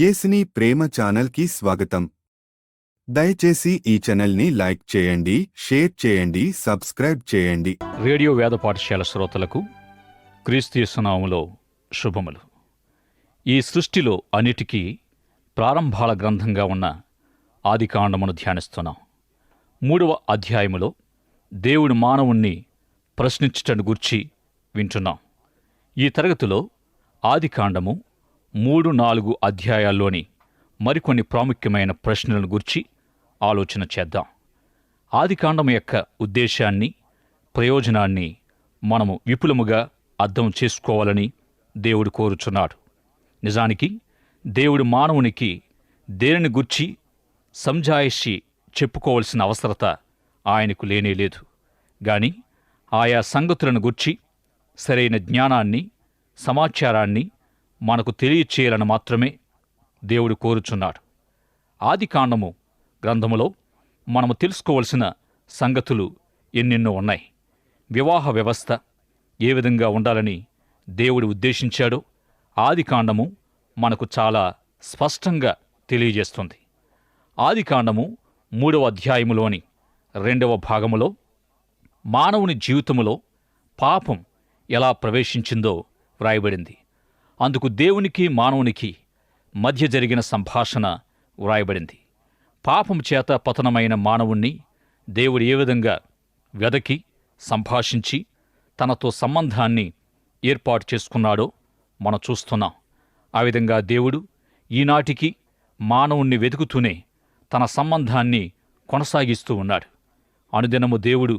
యేసుని ప్రేమ ఛానల్కి స్వాగతం. దయచేసి ఈ ఛానల్ని లైక్ చేయండి, షేర్ చేయండి, సబ్స్క్రైబ్ చేయండి. రేడియో వేద పాఠశాల శ్రోతలకు క్రీస్తు యేసు నామములో శుభములు. ఈ సృష్టిలో అన్నిటికీ ప్రారంభాల గ్రంథంగా ఉన్న ఆదికాండమును ధ్యానిస్తున్నాం. 3వ అధ్యాయములో దేవుడు మానవుణ్ణి ప్రశ్నించుటను గూర్చి వింటున్నాం. ఈ తరగతిలో ఆదికాండము 3-4 అధ్యాయాల్లోని మరికొన్ని ప్రాముఖ్యమైన ప్రశ్నలను గురించి ఆలోచన చేద్దాం. ఆదికాండము యొక్క ఉద్దేశాన్ని, ప్రయోజనాన్ని మనము విపులముగా అర్థం చేసుకోవాలని దేవుడు కోరుచున్నాడు. నిజానికి దేవుడు మానవునికి దేనిని గుర్చి సంజాయిషి చెప్పుకోవలసిన అవసరత ఆయనకు లేనేలేదు. గాని ఆయా సంగతులను గుర్చి సరైన జ్ఞానాన్ని, సమాచారాన్ని మనకు తెలియచేయాలని మాత్రమే దేవుడు కోరుచున్నాడు. ఆదికాండము గ్రంథములో మనము తెలుసుకోవలసిన సంగతులు ఎన్నెన్నో ఉన్నాయి. వివాహ వ్యవస్థ ఏ విధంగా ఉండాలని దేవుడు ఉద్దేశించాడో ఆదికాండము మనకు చాలా స్పష్టంగా తెలియజేస్తుంది. ఆదికాండము 3వ అధ్యాయములోని 2వ భాగములో మానవుని జీవితములో పాపం ఎలా ప్రవేశించిందో వ్రాయబడింది. అందుకు దేవునికి మానవునికి మధ్య జరిగిన సంభాషణ వ్రాయబడింది. పాపం చేత పతనమైన మానవుణ్ణి దేవుడు ఏ విధంగా వెదకి సంభాషించి తనతో సంబంధాన్ని ఏర్పాటు చేసుకున్నాడో మనం చూస్తున్నాం. ఆ విధంగా దేవుడు ఈనాటికి మానవుణ్ణి వెతుకుతూనే తన సంబంధాన్ని కొనసాగిస్తూ ఉన్నాడు. అనుదినము దేవుడు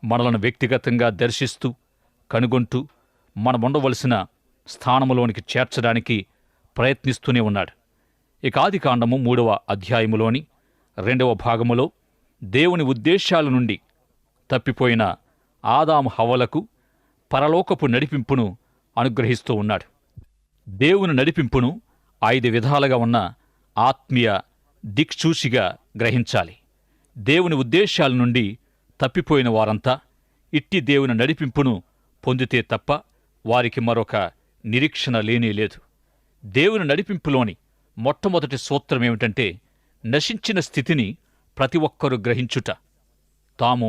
మనలను వ్యక్తిగతంగా దర్శిస్తూ కనుగొంటూ మనముండవలసిన స్థానములోనికి చేర్చడానికి ప్రయత్నిస్తూనే ఉన్నాడు. ఇక ఆదికాండము 3వ అధ్యాయములోని 2వ భాగములో దేవుని ఉద్దేశాల నుండి తప్పిపోయిన ఆదాము హవ్వలకు పరలోకపు నడిపింపును అనుగ్రహిస్తూ ఉన్నాడు. దేవుని నడిపింపును 5 విధాలుగా ఉన్న ఆత్మీయ దిక్సూచిగా గ్రహించాలి. దేవుని ఉద్దేశాల నుండి తప్పిపోయిన వారంతా ఇట్టి దేవుని నడిపింపును పొందితే తప్ప వారికి మరొక నిరీక్షణ లేనేలేదు. దేవుని నడిపింపులోని మొట్టమొదటి సూత్రమేమిటంటే నశించిన స్థితిని ప్రతి ఒక్కరూ గ్రహించుట. తాము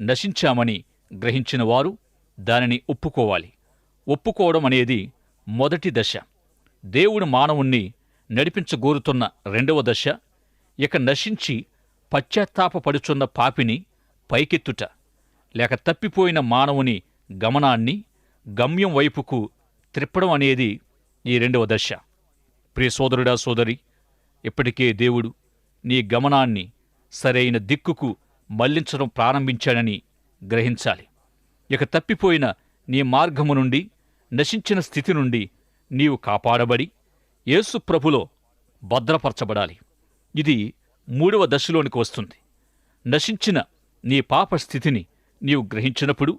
నశించామని గ్రహించిన వారు దానిని ఒప్పుకోవాలి. ఒప్పుకోవడం అనేది మొదటి దశ. దేవుడు మానవుణ్ణి నడిపించగోరుతున్న 2వ దశ ఇక నశించి పశ్చాత్తాపపడుచున్న పాపిని పైకెత్తుట, లేక తప్పిపోయిన మానవుని గమనాన్ని గమ్యం వైపుకు త్రిప్పడం అనేది ఈ 2వ దశ. ప్రియ సోదరుడా, సోదరి, ఇప్పటికే దేవుడు నీ గమనాన్ని సరైన దిక్కుకు మళ్లించడం ప్రారంభించాడని గ్రహించాలి. ఇక తప్పిపోయిన నీ మార్గము నుండి, నశించిన స్థితి నుండి నీవు కాపాడబడి యేసు ప్రభులో భద్రపరచబడాలి. ఇది 3వ దశలోనికి వస్తుంది. నశించిన నీ పాప స్థితిని నీవు గ్రహించినప్పుడు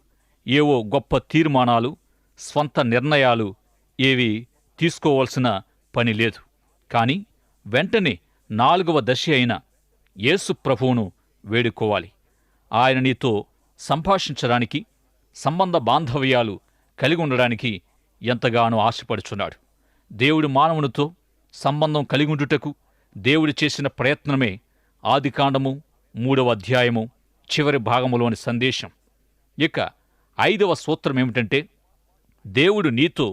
ఏవో గొప్ప తీర్మానాలు, స్వంత నిర్ణయాలు ఏవి తీసుకోవాల్సిన పని లేదు. కానీ వెంటనే 4వ దశ అయిన యేసు ప్రభువును వేడుకోవాలి. ఆయన నీతో సంభాషించడానికి, సంబంధ బాంధవ్యాలు కలిగి ఉండడానికి ఎంతగానో ఆశపడుచున్నాడు. దేవుడు మానవునితో సంబంధం కలిగి ఉండుటకు దేవుడు చేసిన ప్రయత్నమే ఆదికాండము 3వ అధ్యాయము చివరి భాగములోని సందేశం. ఇక 5వ సూత్రమేమిటంటే దేవుడు నీతో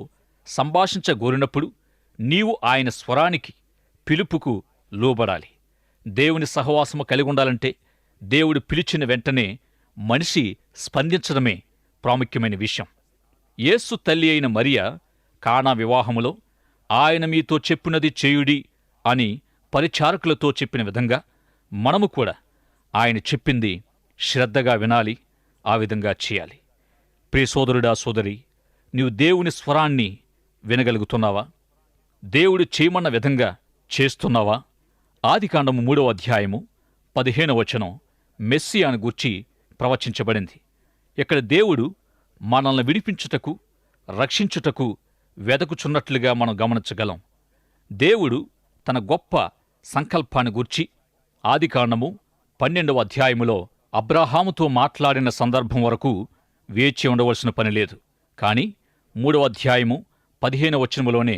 సంభాషించగోరినప్పుడు నీవు ఆయన స్వరానికి, పిలుపుకు లోబడాలి. దేవుని సహవాసము కలిగి ఉండాలంటే దేవుడు పిలిచిన వెంటనే మనిషి స్పందించడమే ప్రాముఖ్యమైన విషయం. యేసు తల్లి అయిన మరియ కానా వివాహములో ఆయన మీతో చెప్పినది చేయుడి అని పరిచారకులతో చెప్పిన విధంగా మనము కూడా ఆయన చెప్పింది శ్రద్ధగా వినాలి, ఆ విధంగా చేయాలి. ప్రియ సోదరుడా, సోదరి, నీవు దేవుని స్వరాన్ని వినగలుగుతున్నావా? దేవుడు చేయమన్న విధంగా చేస్తున్నావా? ఆదికాండము 3వ అధ్యాయము 15వ వచనం మెస్సియాను గూర్చి ప్రవచించబడింది. ఇక్కడ దేవుడు మనల్ని విడిపించుటకు, రక్షించుటకు వెదకుచున్నట్లుగా మనం గమనించగలం. దేవుడు తన గొప్ప సంకల్పాన్ని గూర్చి ఆదికాండము 12వ అధ్యాయములో అబ్రాహాముతో మాట్లాడిన సందర్భం వరకు వేచి ఉండవలసిన పని లేదు. కానీ 3వ అధ్యాయము 15వ వచనములోనే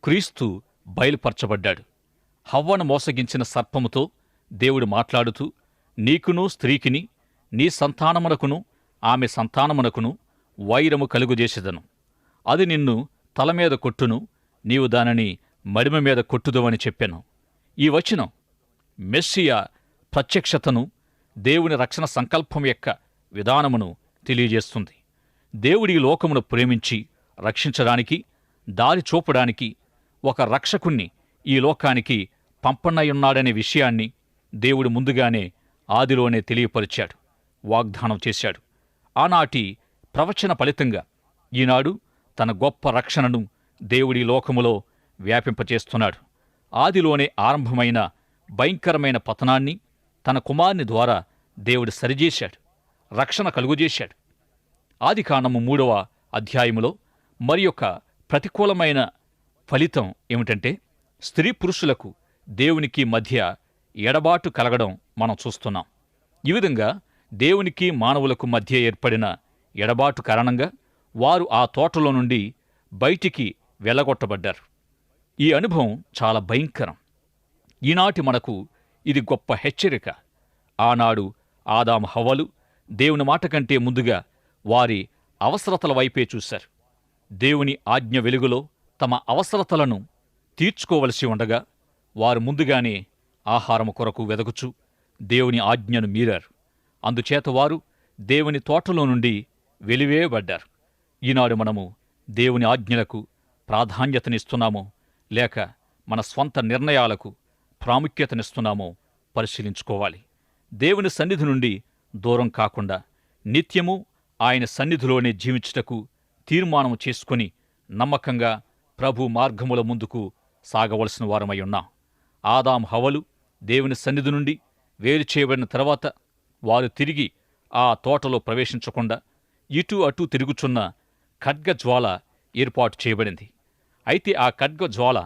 క్రీస్తు బయలుపరచబడ్డాడు. హవ్వను మోసగించిన సర్పముతో దేవుడు మాట్లాడుతూ, నీకును స్త్రీకిని, నీ సంతానమునకును ఆమె సంతానమునకును వైరము కలుగుజేసెదను. అది నిన్ను తలమీద కొట్టును, నీవు దానిని మడిమ మీద కొట్టుదువని చెప్పెను. ఈ వచనం మెస్సియా ప్రత్యక్షతను, దేవుని రక్షణ సంకల్పం యొక్క విధానమును తెలియజేస్తుంది. దేవుడి లోకమును ప్రేమించి రక్షించడానికి, దారి చూపడానికి ఒక రక్షకుణ్ణి ఈ లోకానికి పంపనయున్నాడనే విషయాన్ని దేవుడు ముందుగానే ఆదిలోనే తెలియపరిచాడు, వాగ్దానం చేశాడు. ఆనాటి ప్రవచన ఫలితంగా ఈనాడు తన గొప్ప రక్షణను దేవుడి లోకములో వ్యాపింపచేస్తున్నాడు. ఆదిలోనే ఆరంభమైన భయంకరమైన పతనాన్ని తన కుమారుని ద్వారా దేవుడు సరిచేశాడు, రక్షణ కలుగుజేశాడు. ఆదికాండము 3వ అధ్యాయములో మరియొక ప్రతికూలమైన ఫలితం ఏమిటంటే, స్త్రీ పురుషులకు దేవునికి మధ్య ఎడబాటు కలగడం మనం చూస్తున్నాం. ఈ విధంగా దేవునికి మానవులకు మధ్య ఏర్పడిన ఎడబాటు కారణంగా వారు ఆ తోటలో నుండి బయటికి వెళ్ళగొట్టబడ్డారు. ఈ అనుభవం చాలా భయంకరం. ఈనాటి మనకు ఇది గొప్ప హెచ్చరిక. ఆనాడు ఆదాము హవ్వలు దేవుని మాట కంటే ముందుగా వారి అవసరతల వైపే చూశారు. దేవుని ఆజ్ఞ వెలుగులో తమ అవసరతలను తీర్చుకోవలసి ఉండగా వారు ముందుగానే ఆహారము కొరకు వెదకుచు దేవుని ఆజ్ఞను మీరారు. అందుచేత వారు దేవుని తోటలో నుండి వెలివేయబడ్డారు. ఈనాడు మనము దేవుని ఆజ్ఞలకు ప్రాధాన్యతనిస్తున్నామో లేక మన స్వంత నిర్ణయాలకు ప్రాముఖ్యతనిస్తున్నామో పరిశీలించుకోవాలి. దేవుని సన్నిధి నుండి దూరం కాకుండా నిత్యము ఆయన సన్నిధిలోనే జీవించుటకు తీర్మానం చేసుకుని నమ్మకంగా ప్రభు మార్గముల ముందుకు సాగవలసిన వారమై ఉన్నాం. ఆదాం హవ్వలు దేవుని సన్నిధి నుండి వేరు చేయబడిన తర్వాత వారు తిరిగి ఆ తోటలో ప్రవేశించకుండా ఇటు అటు తిరుగుచున్న ఖడ్గజ్వాల ఏర్పాటు చేయబడింది. అయితే ఆ ఖడ్గజ్వాల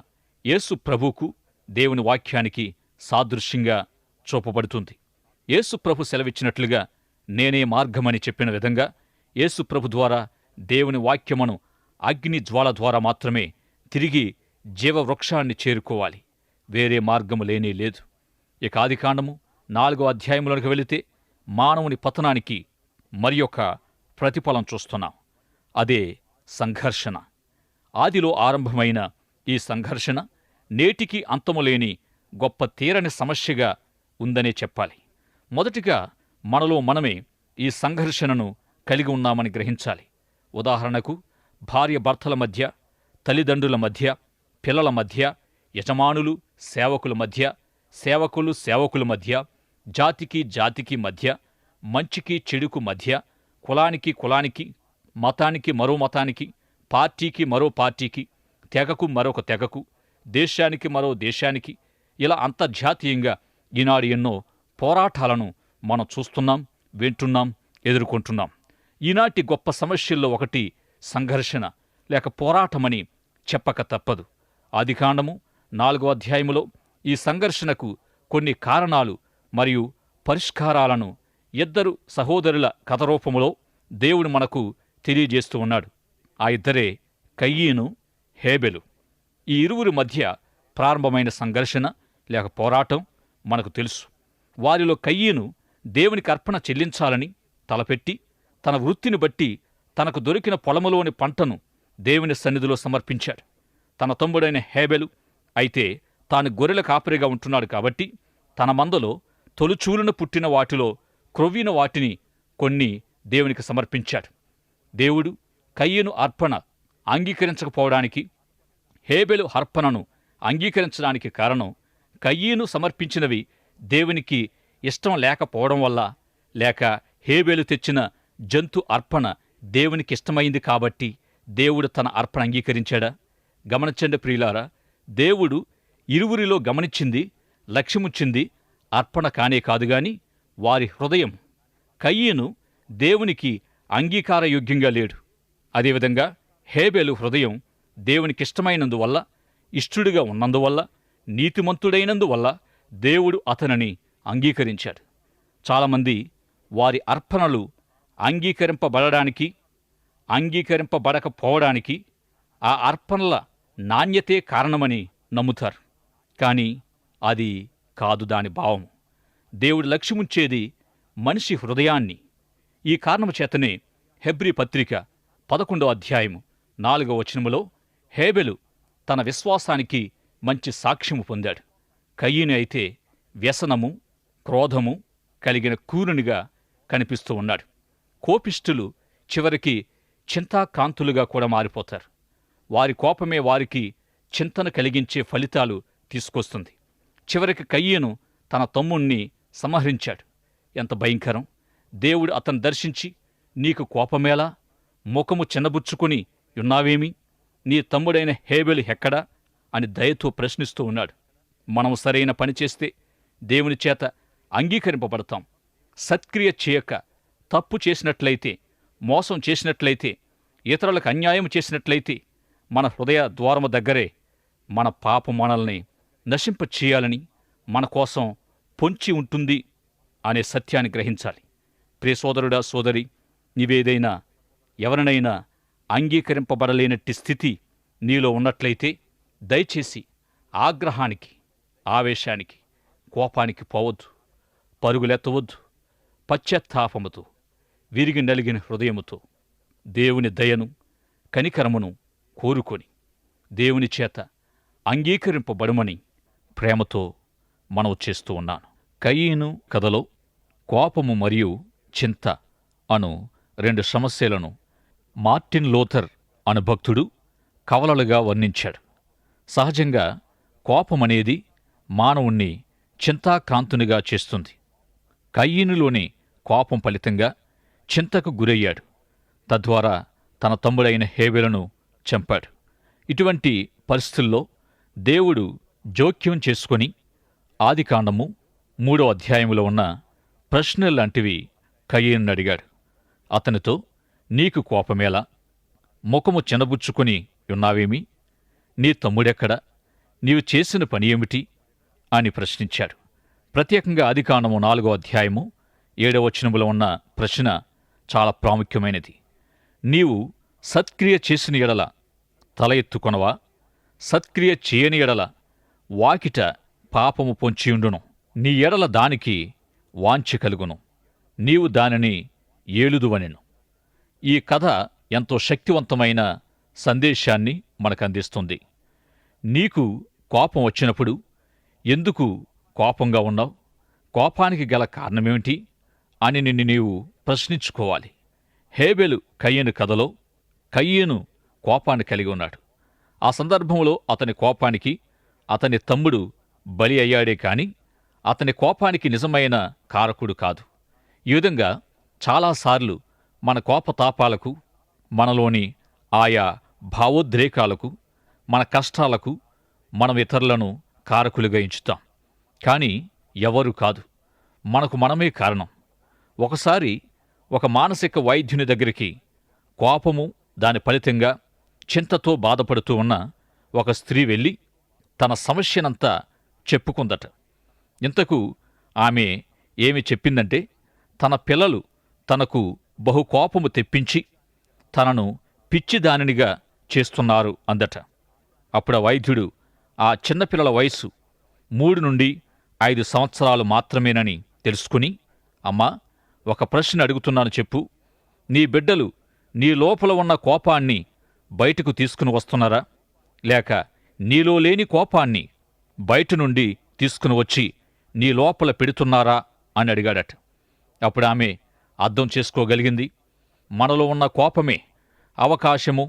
యేసు ప్రభువుకు దేవుని వాక్యానికి సాదృశ్యంగా చూపబడుతుంది. యేసు ప్రభు సెలవిచ్చినట్లుగా నేనే మార్గమని చెప్పిన విధంగా యేసు ప్రభు ద్వారా దేవుని వాక్యమును అగ్ని జ్వాల ద్వారా మాత్రమే తిరిగి జీవవృక్షాన్ని చేరుకోవాలి. వేరే మార్గము లేనే లేదు. ఇక ఆదికాండము 4వ అధ్యాయంలోకి వెళితే మానవుని పతనానికి మరియొక ప్రతిఫలం చూస్తున్నాం. అదే సంఘర్షణ. ఆదిలో ఆరంభమైన ఈ సంఘర్షణ నేటికి అంతములేని గొప్ప తీరని సమస్యగా ఉందనే చెప్పాలి. మొదటిగా మనలో మనమే ఈ సంఘర్షణను కలిగి ఉన్నామని గ్రహించాలి. ఉదాహరణకు భార్య భర్తల మధ్య, తల్లిదండ్రుల మధ్య, పిల్లల మధ్య, యజమానులు సేవకుల మధ్య, సేవకులు సేవకుల మధ్య, జాతికి జాతికి మధ్య, మంచికి చెడుకు మధ్య, కులానికి కులానికి, మతానికి మరో మతానికి, పార్టీకి మరో పార్టీకి, తెగకు మరొక తెగకు, దేశానికి మరో దేశానికి, ఇలా అంతర్జాతీయంగా ఈనాడు ఎన్నో పోరాటాలను మనం చూస్తున్నాం, వింటున్నాం, ఎదుర్కొంటున్నాం. ఈనాటి గొప్ప సమస్యల్లో ఒకటి సంఘర్షణ లేక పోరాటమని చెప్పక తప్పదు. ఆదికాండము 4వ అధ్యాయములో ఈ సంఘర్షణకు కొన్ని కారణాలు మరియు పరిష్కారాలను ఇద్దరు సహోదరుల కథ రూపములో దేవుడు మనకు తెలియజేస్తూ ఉన్నాడు. ఆ ఇద్దరే కయీను, హేబెలు. ఈ ఇరువురి మధ్య ప్రారంభమైన సంఘర్షణ లేక పోరాటం మనకు తెలుసు. వారిలో కయీను దేవునికి అర్పణ చెల్లించాలని తలపెట్టి తన వృత్తిని బట్టి తనకు దొరికిన పొలములోని పంటను దేవుని సన్నిధిలో సమర్పించాడు. తన తమ్ముడైన హేబెలు అయితే తాను గొర్రెల కాపరిగా ఉంటున్నాడు కాబట్టి తన మందలో తొలుచూలున పుట్టిన వాటిలో క్రొవ్విన వాటిని కొన్ని దేవునికి సమర్పించాడు. దేవుడు కయీను అర్పణ అంగీకరించకపోవడానికి, హేబెలు అర్పణను అంగీకరించడానికి కారణం కయీను సమర్పించినవి దేవునికి ఇష్టం లేకపోవడం వల్ల, లేక హేబెలు తెచ్చిన జంతు అర్పణ దేవునికి ఇష్టమైంది కాబట్టి దేవుడు తన అర్పణ అంగీకరించాడా? గమనించండి ప్రియులారా, దేవుడు ఇరువురిలో గమనించింది, లక్ష్యముచ్చింది అర్పణ కానే కాదుగాని వారి హృదయం. కయీను దేవునికి అంగీకారయోగ్యంగా లేడు. అదేవిధంగా హేబెలు హృదయం దేవునికిష్టమైనందువల్ల, ఇష్టుడిగా ఉన్నందువల్ల, నీతిమంతుడైనందువల్ల దేవుడు అతనిని అంగీకరించాడు. చాలామంది వారి అర్పణలు అంగీకరింపబడడానికి, అంగీకరింపబడకపోవడానికి ఆ అర్పణల నాణ్యతే కారణమని నమ్ముతారు. కానీ అది కాదు దాని భావం. దేవుడి లక్ష్యముంచేది మనిషి హృదయాన్ని. ఈ కారణము చేతనే హెబ్రీ పత్రిక 11వ అధ్యాయము 4వ వచనములో హేబెలు తన విశ్వాసానికి మంచి సాక్ష్యము పొందాడు. కయీను అయితే వ్యసనము, క్రోధము కలిగిన కూరునిగా కనిపిస్తూ ఉన్నాడు. కోపిష్ఠులు చివరికి చింతాక్రాంతులుగా కూడా మారిపోతారు. వారి కోపమే వారికి చింతన కలిగించే ఫలితాలు తీసుకొస్తుంది. చివరికి కయీను తన తమ్ముణ్ణి సంహరించాడు. ఎంత భయంకరం! దేవుడు అతను దర్శించి, నీకు కోపమేలా? ముఖము చిన్నబుచ్చుకుని ఉన్నావేమి? నీ తమ్ముడైన హేబెలు ఎక్కడా అని దయతో ప్రశ్నిస్తూ ఉన్నాడు. మనం సరైన పని చేస్తే దేవుని చేత అంగీకరింపబడతాం. సత్క్రియ చేయక తప్పు చేసినట్లయితే, మోసం చేసినట్లయితే, ఇతరులకు అన్యాయం చేసినట్లయితే మన హృదయ ద్వారము దగ్గరే మన పాపం మనల్ని నశింపచేయాలని, మన కోసం పొంచి ఉంటుంది అనే సత్యాన్ని గ్రహించాలి. ప్రియ సోదరుడా, సోదరి, నీవేదైనా ఎవరినైనా అంగీకరింపబడలేనట్టి స్థితి నీలో ఉన్నట్లయితే దయచేసి ఆగ్రహానికి, ఆవేశానికి, కోపానికి పోవద్దు. పరుగులెత్తవద్దు. పశ్చాత్తాపముతో, విరిగి నలిగిన హృదయముతో దేవుని దయను, కనికరమును కోరుకొని దేవుని చేత అంగీకరింపబడమని ప్రేమతో మనవి చేస్తూ ఉన్నాను. కయీను కథలో కోపము మరియు చింత అను 2 సమస్యలను మార్టిన్ లూథర్ అను భక్తుడు కవలలుగా వర్ణించాడు. సహజంగా కోపమనేది మానవుణ్ణి చింతాక్రాంతునిగా చేస్తుంది. కయీనులోని కోపం ఫలితంగా చింతకు గురయ్యాడు. తద్వారా తన తమ్ముడైన హేబెలును చంపాడు. ఇటువంటి పరిస్థితుల్లో దేవుడు జోక్యం చేసుకొని ఆదికాండము 3వ అధ్యాయములో ఉన్న ప్రశ్నలాంటివి కయీనును అడిగాడు. అతనితో, నీకు కోపమేలా? ముఖము చిన్నబుచ్చుకుని ఉన్నావేమి? నీ తమ్ముడెక్కడ? నీవు చేసిన పని ఏమిటి అని ప్రశ్నించాడు. ప్రత్యేకంగా ఆదికాండము 4వ అధ్యాయము 7వ వచనములో ఉన్న ప్రశ్న చాలా ప్రాముఖ్యమైనది. నీవు సత్క్రియ చేసిన ఎడల తల ఎత్తుకొనవా? సత్క్రియ చేయని ఎడల వాకిట పాపము పొంచియుండును. నీ ఎడల దానికి వాంఛ కలుగును. నీవు దానిని ఏలుదువనెను. ఈ కథ ఎంతో శక్తివంతమైన సందేశాన్ని మనకందిస్తుంది. నీకు కోపం వచ్చినప్పుడు ఎందుకు కోపంగా ఉన్నావు? కోపానికి గల కారణమేమిటి అని నిన్ను నీవు ప్రశ్నించుకోవాలి. హేబెలు కయీను కథలో కయీను కోపాన్ని కలిగి ఉన్నాడు. ఆ సందర్భంలో అతని కోపానికి అతని తమ్ముడు బలి అయ్యాడే కాని అతని కోపానికి నిజమైన కారకుడు కాదు. ఈ విధంగా చాలాసార్లు మన కోపతాపాలకు, మనలోని ఆయా భావోద్రేకాలకు, మన కష్టాలకు మనం ఇతరులను కారకులుగా ఎంచుతాం. కానీ ఎవరు కాదు, మనకు మనమే కారణం. ఒకసారి ఒక మానసిక వైద్యుని దగ్గరికి కోపము, దాని ఫలితంగా చింతతో బాధపడుతూ ఉన్న ఒక స్త్రీ వెళ్ళి తన సమస్యనంతా చెప్పుకుందట. ఇంతకు ఆమె ఏమి చెప్పిందంటే, తన పిల్లలు తనకు బహు కోపము తెప్పించి తనను పిచ్చిదానినిగా చేస్తున్నారు అందట. అప్పుడు ఆ వైద్యుడు ఆ చిన్నపిల్లల వయసు 3 నుండి 5 సంవత్సరాలు మాత్రమేనని తెలుసుకుని, అమ్మా, ఒక ప్రశ్న అడుగుతున్నాను చెప్పు. నీ బిడ్డలు నీ లోపల ఉన్న కోపాన్ని బయటకు తీసుకుని వస్తున్నారా, లేక నీలో లేని కోపాన్ని బయట నుండి తీసుకుని వచ్చి నీ లోపల పెడుతున్నారా అని అడిగాడట. అప్పుడు ఆమె అర్థం చేసుకోగలిగింది. మనలో ఉన్న కోపమే అవకాశము,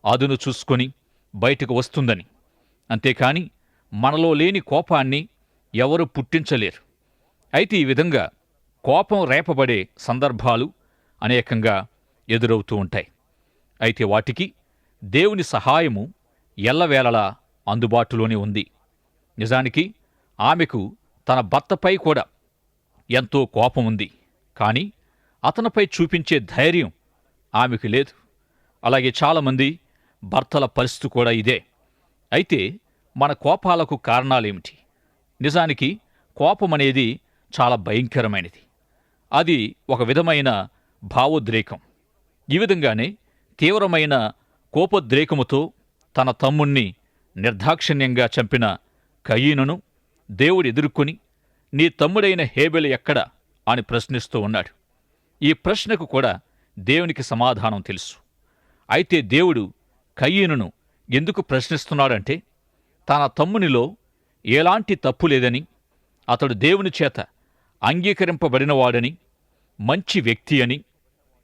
అదును చూసుకొని బయటకు వస్తుందని. అంతేకాని మనలో లేని కోపాన్ని ఎవరు పుట్టించలేరు. అయితే ఈ విధంగా కోపం రేపబడే సందర్భాలు అనేకంగా ఎదురవుతూ ఉంటాయి. అయితే వాటికి దేవుని సహాయము ఎల్లవేళలా అందుబాటులోనే ఉంది. నిజానికి ఆమెకు తన భర్తపై కూడా ఎంతో కోపం ఉంది. కానీ అతనిపై చూపించే ధైర్యం ఆమెకు లేదు. అలాగే చాలామంది భర్తల పరిస్థితి కూడా ఇదే. అయితే మన కోపాలకు కారణాలేమిటి? నిజానికి కోపమనేది చాలా భయంకరమైనది. అది ఒక విధమైన భావోద్రేకం. ఈ విధంగానే తీవ్రమైన కోపోద్రేకముతో తన తమ్ముణ్ణి నిర్దాక్షిణ్యంగా చంపిన కయీనును దేవుడు ఎదుర్కొని, నీ తమ్ముడైన హేబెలు ఎక్కడ అని ప్రశ్నిస్తూ ఉన్నాడు. ఈ ప్రశ్నకు కూడా దేవునికి సమాధానం తెలుసు. అయితే దేవుడు కయీనును ఎందుకు ప్రశ్నిస్తున్నాడంటే, తన తమ్మునిలో ఎలాంటి తప్పు లేదని, అతడు దేవుని చేత అంగీకరింపబడినవాడని, మంచి వ్యక్తి అని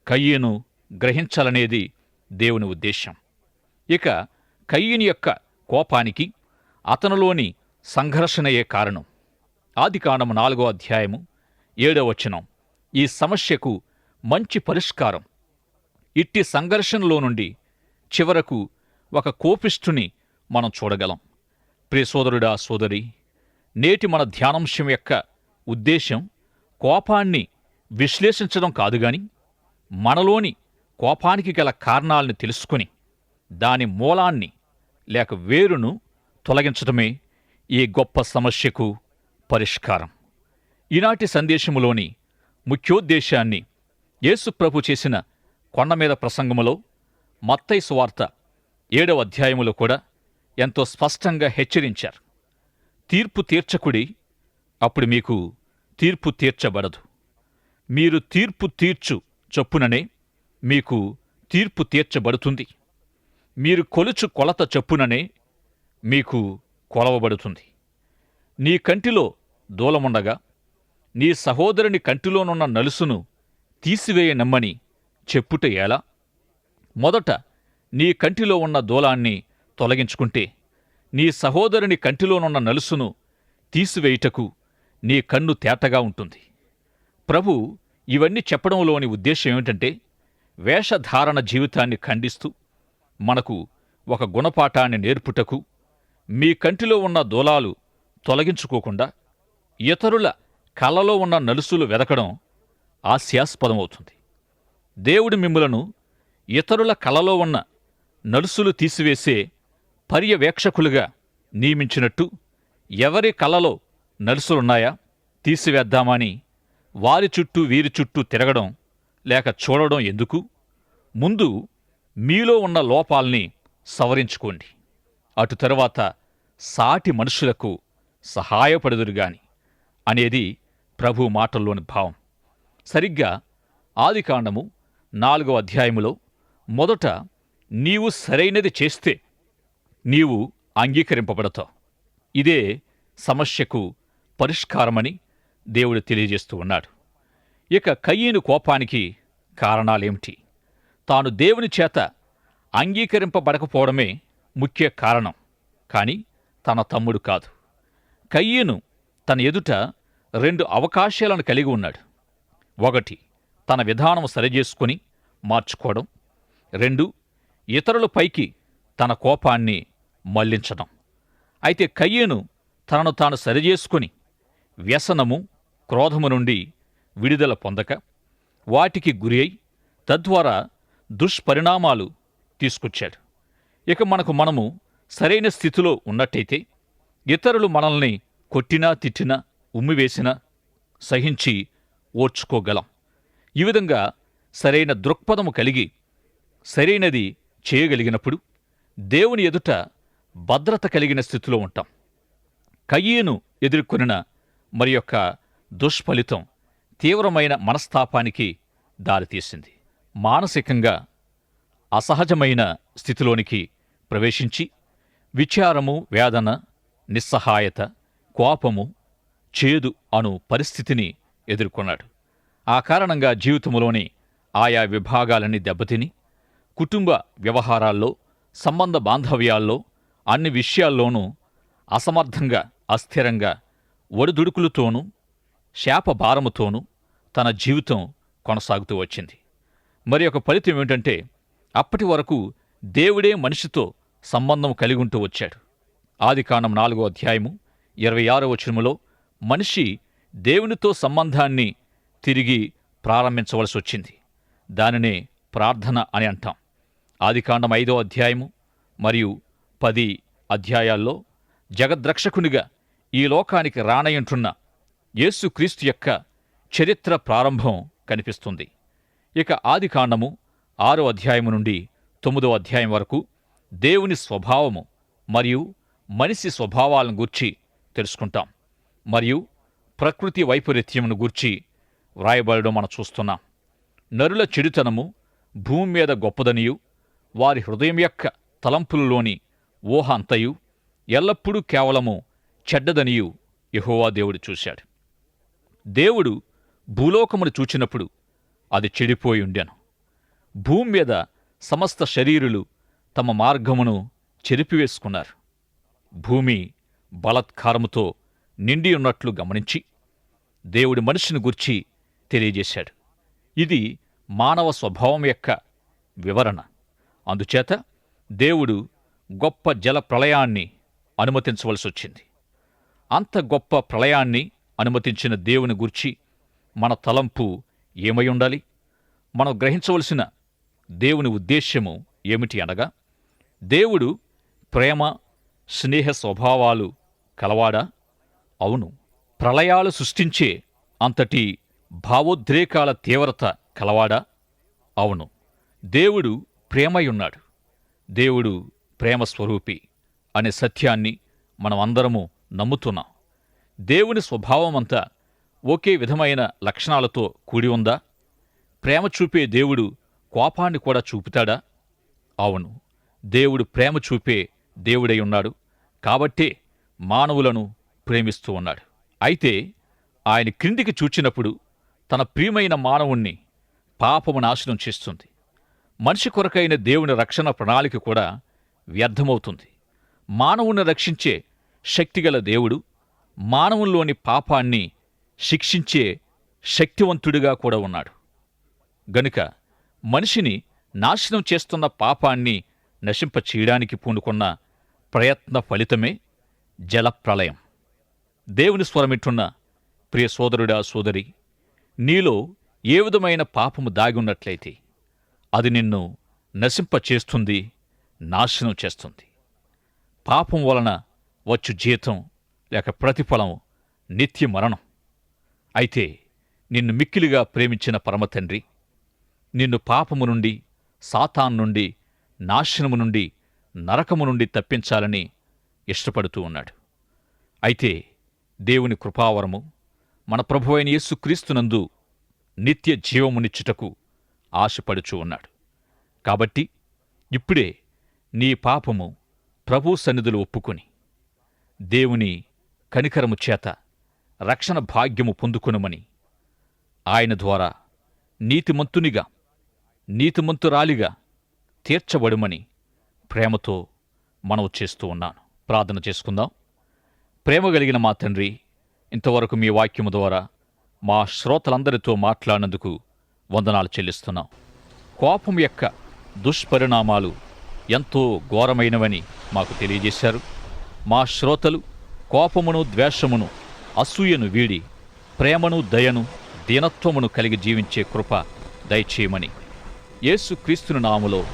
కయీను గ్రహించాలనేది దేవుని ఉద్దేశం. ఇక కయీను యొక్క కోపానికి అతనిలోని సంఘర్షణయే కారణం. ఆదికాండము 4వ అధ్యాయము 7వ వచనం ఈ సమస్యకు మంచి పరిష్కారం. ఇట్టి సంఘర్షణలో నుండి చివరకు ఒక కోపిష్ఠుని మనం చూడగలం. ప్రియ సోదరుడా, సోదరి, నేటి మన ధ్యానాంశం యొక్క ఉద్దేశం కోపాన్ని విశ్లేషించడం కాదుగాని, మనలోని కోపానికి గల కారణాలను తెలుసుకుని దాని మూలాన్ని లేక వేరును తొలగించడమే ఈ గొప్ప సమస్యకు పరిష్కారం. ఈనాటి సందేశములోని ముఖ్యోద్దేశాన్ని యేసు ప్రభు చేసిన కొండమీద ప్రసంగములో, మత్తయి సువార్త 7వ అధ్యాయములో కూడా ఎంతో స్పష్టంగా హెచ్చరించారు. తీర్పు తీర్చకుడి, అప్పుడు మీకు తీర్పు తీర్చబడదు. మీరు తీర్పు తీర్చు చొప్పుననే మీకు తీర్పు తీర్చబడుతుంది. మీరు కొలుచు కొలత చొప్పుననే మీకు కొలవబడుతుంది. నీ కంటిలో దూలముండగా నీ సహోదరుని కంటిలోనున్న నలుసును తీసివేయనమ్మని చెప్పుట ఎలా? మొదట నీ కంటిలో ఉన్న దూలాన్ని తొలగించుకుంటే నీ సహోదరుని కంటిలోనున్న నలుసును తీసివేయుటకు నీ కన్ను తేటగా ఉంటుంది. ప్రభు ఇవన్నీ చెప్పడంలోని ఉద్దేశం ఏమిటంటే, వేషధారణ జీవితాన్ని ఖండిస్తూ మనకు ఒక గుణపాఠాన్ని నేర్పుటకు, మీ కంటిలో ఉన్న దూలాలు తొలగించుకోకుండా ఇతరుల కళ్ళలో ఉన్న నలుసులు వెదకడం హాస్యాస్పదమవుతుంది. దేవుడు మిమ్ములను ఇతరుల కళ్ళలో ఉన్న నలుసులు తీసివేసే పర్యవేక్షకులుగా నియమించినట్టు, ఎవరి కళ్ళలో నలుసులున్నాయా తీసివేద్దామని వారి చుట్టూ వీరి చుట్టూ తిరగడం లేక చూడడం ఎందుకు? ముందు మీలో ఉన్న లోపాల్ని సవరించుకోండి. అటు తరువాత సాటి మనుషులకు సహాయపడుదురుగాని అనేది ప్రభు మాటల్లోని భావం. సరిగ్గా ఆదికాండము 4వ అధ్యాయములో మొదట నీవు సరైనది చేస్తే నీవు అంగీకరింపబడతావు. ఇదే సమస్యకు పరిష్కారమని దేవుడు తెలియజేస్తూ ఉన్నాడు. ఇక కయీను కోపానికి కారణాలేమిటి? తాను దేవుని చేత అంగీకరింపబడకపోవడమే ముఖ్య కారణం, కాని తన తమ్ముడు కాదు. కయీను తన ఎదుట 2 అవకాశాలను కలిగి ఉన్నాడు. 1, తన విధానం సరిచేసుకుని మార్చుకోవడం. 2, ఇతరులపైకి తన కోపాన్ని మళ్లించడం. అయితే కయీను తనను తాను సరిచేసుకుని వ్యసనము, క్రోధము నుండి విడుదల పొందక వాటికి గురి అయి తద్వారా దుష్పరిణామాలు తీసుకొచ్చాడు. ఇక మనము సరైన స్థితిలో ఉన్నట్టయితే ఇతరులు మనల్ని కొట్టినా, తిట్టినా, ఉమ్మివేసినా సహించి ఓర్చుకోగలం. ఈ విధంగా సరైన దృక్పథము కలిగి సరైనది చేయగలిగినప్పుడు దేవుని ఎదుట భద్రత కలిగిన స్థితిలో ఉంటాం. కయీను ఎదుర్కొనిన మరి యొక్క దుష్ఫలితం తీవ్రమైన మనస్తాపానికి దారితీసింది. మానసికంగా అసహజమైన స్థితిలోనికి ప్రవేశించి విచారము, వేదన, నిస్సహాయత, కోపము, చేదు అను పరిస్థితిని ఎదుర్కొన్నాడు. ఆ కారణంగా జీవితంలోని ఆయా విభాగాలన్నీ దెబ్బతిని కుటుంబ వ్యవహారాల్లో, సంబంధ బాంధవ్యాల్లో, అన్ని విషయాల్లోనూ అసమర్థంగా, అస్థిరంగా, ఒడిదుడుకులతోనూ శాపభారముతోనూ తన జీవితం కొనసాగుతూ వచ్చింది. మరి ఒక ఫలితం ఏమిటంటే, అప్పటి వరకు దేవుడే మనిషితో సంబంధం కలిగి ఉంటూ వచ్చాడు. ఆదికాండం 4వ అధ్యాయము 26వ వచనములో మనిషి దేవునితో సంబంధాన్ని తిరిగి ప్రారంభించవలసి వచ్చింది. దానినే ప్రార్థన అని అంటాం. ఆదికాండం 5వ అధ్యాయము మరియు 10 అధ్యాయాల్లో జగద్రక్షకునిగా ఈ లోకానికి రానయ్యుంటున్న యేసుక్రీస్తు యొక్క చరిత్ర ప్రారంభం కనిపిస్తుంది. ఇక ఆదికాండము 6వ అధ్యాయము నుండి 9వ అధ్యాయం వరకు దేవుని స్వభావము మరియు మనిషి స్వభావాలను గూర్చి తెలుసుకుంటాం. మరియు ప్రకృతి వైపరీత్యమును గూర్చి వ్రాయబడడం మనం చూస్తున్నాం. నరుల చెడుతనము భూమి మీద గొప్పదనియు, వారి హృదయం యొక్క తలంపులలోని ఊహ అంతయు ఎల్లప్పుడూ కేవలము చెడ్డదనియు యెహోవా దేవుడు చూశాడు. దేవుడు భూలోకమును చూచినప్పుడు అది చెడిపోయి ఉండెను. భూమి మీద సమస్త శరీరులు తమ మార్గమును చెరిపివేసుకున్నారు. భూమి బలాత్కారముతో నిండి ఉన్నట్లు గమనించి దేవుడి మనిషిని గూర్చి తెలియజేశాడు. ఇది మానవ స్వభావం యొక్క వివరణ. అందుచేత దేవుడు గొప్ప జల ప్రళయాన్ని అనుమతించవలసి వచ్చింది. అంత గొప్ప ప్రళయాన్ని అనుమతించిన దేవుని గూర్చి మన తలంపు ఏమై ఉండాలి? మనం గ్రహించవలసిన దేవుని ఉద్దేశ్యము ఏమిటి అనగా, దేవుడు ప్రేమ, స్నేహ స్వభావాలు కలవాడా? అవును. ప్రళయాలు సృష్టించే అంతటి భావోద్రేకాల తీవ్రత కలవాడా? అవును. దేవుడు ప్రేమయున్నాడు. దేవుడు ప్రేమ స్వరూపి అనే సత్యాన్ని మనం అందరము నమ్ముతున్నాం. దేవుని స్వభావమంతా ఒకే విధమైన లక్షణాలతో కూడి ఉందా? ప్రేమ చూపే దేవుడు కోపాన్ని కూడా చూపుతాడా? అవును. దేవుడు ప్రేమ చూపే దేవుడై ఉన్నాడు. కాబట్టే మానవులను ప్రేమిస్తూ ఉన్నాడు. అయితే ఆయన క్రిందికి చూచినప్పుడు తన ప్రియమైన మానవుణ్ణి పాపము నాశనం చేస్తుంది. మనిషి కొరకైన దేవుని రక్షణ ప్రణాళిక కూడా వ్యర్థమవుతుంది. మానవుని రక్షించే శక్తిగల దేవుడు మానవుల్లోని పాపాన్ని శిక్షించే శక్తివంతుడిగా కూడా ఉన్నాడు. గనుక మనిషిని నాశనం చేస్తున్న పాపాన్ని నశింపచేయడానికి పూనుకున్న ప్రయత్న ఫలితమే జలప్రళయం. దేవుని స్వరమిట్టున్న ప్రియ సోదరుడా, సోదరి, నీలో ఏ విధమైన పాపము దాగి ఉన్నట్లయితే అది నిన్ను నశింపచేస్తుంది, నాశనం చేస్తుంది. పాపం వలన వచ్చు జీతం లేక ప్రతిఫలం నిత్య మరణం. అయితే నిన్ను మిక్కిలిగా ప్రేమించిన పరమతండ్రి నిన్ను పాపము నుండి, సాతాను నుండి, నాశనము నుండి, నరకము నుండి తప్పించాలని ఇష్టపడుతూ ఉన్నాడు. అయితే దేవుని కృపావరము మన ప్రభువైన యేసుక్రీస్తునందు నిత్య జీవమునిచ్చుటకు ఆశపడుచూ ఉన్నాడు. కాబట్టి ఇప్పుడే నీ పాపము ప్రభు సన్నిధిలో ఒప్పుకొని దేవుని కనికరము చేత రక్షణ భాగ్యము పొందుకొనుమని, ఆయన ద్వారా నీతిమంతునిగా, నీతిమంతురాలిగా తీర్చబడుమని ప్రేమతో మనవి చేస్తూ ఉన్నాను. ప్రార్థన చేసుకుందాం. ప్రేమ కలిగిన మా తండ్రి, ఇంతవరకు మీ వాక్యము ద్వారా మా శ్రోతలందరితో మాట్లాడినందుకు వందనాలు చెల్లిస్తున్నాం. కోపం యొక్క దుష్పరిణామాలు ఎంతో ఘోరమైనవని మాకు తెలియజేశారు. మా శ్రోతలు కోపమును, ద్వేషమును, అసూయను వీడి ప్రేమను, దయను, దీనత్వమును కలిగి జీవించే కృప దయచేయమని యేసుక్రీస్తుని నామములో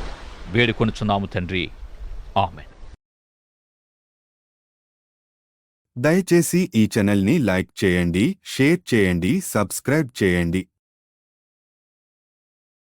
వేడుకొనుచున్నాము తండ్రి. ఆమేన్. దయచేసి ఈ ఛానల్ని లైక్ చేయండి, షేర్ చేయండి, సబ్స్క్రైబ్ చేయండి.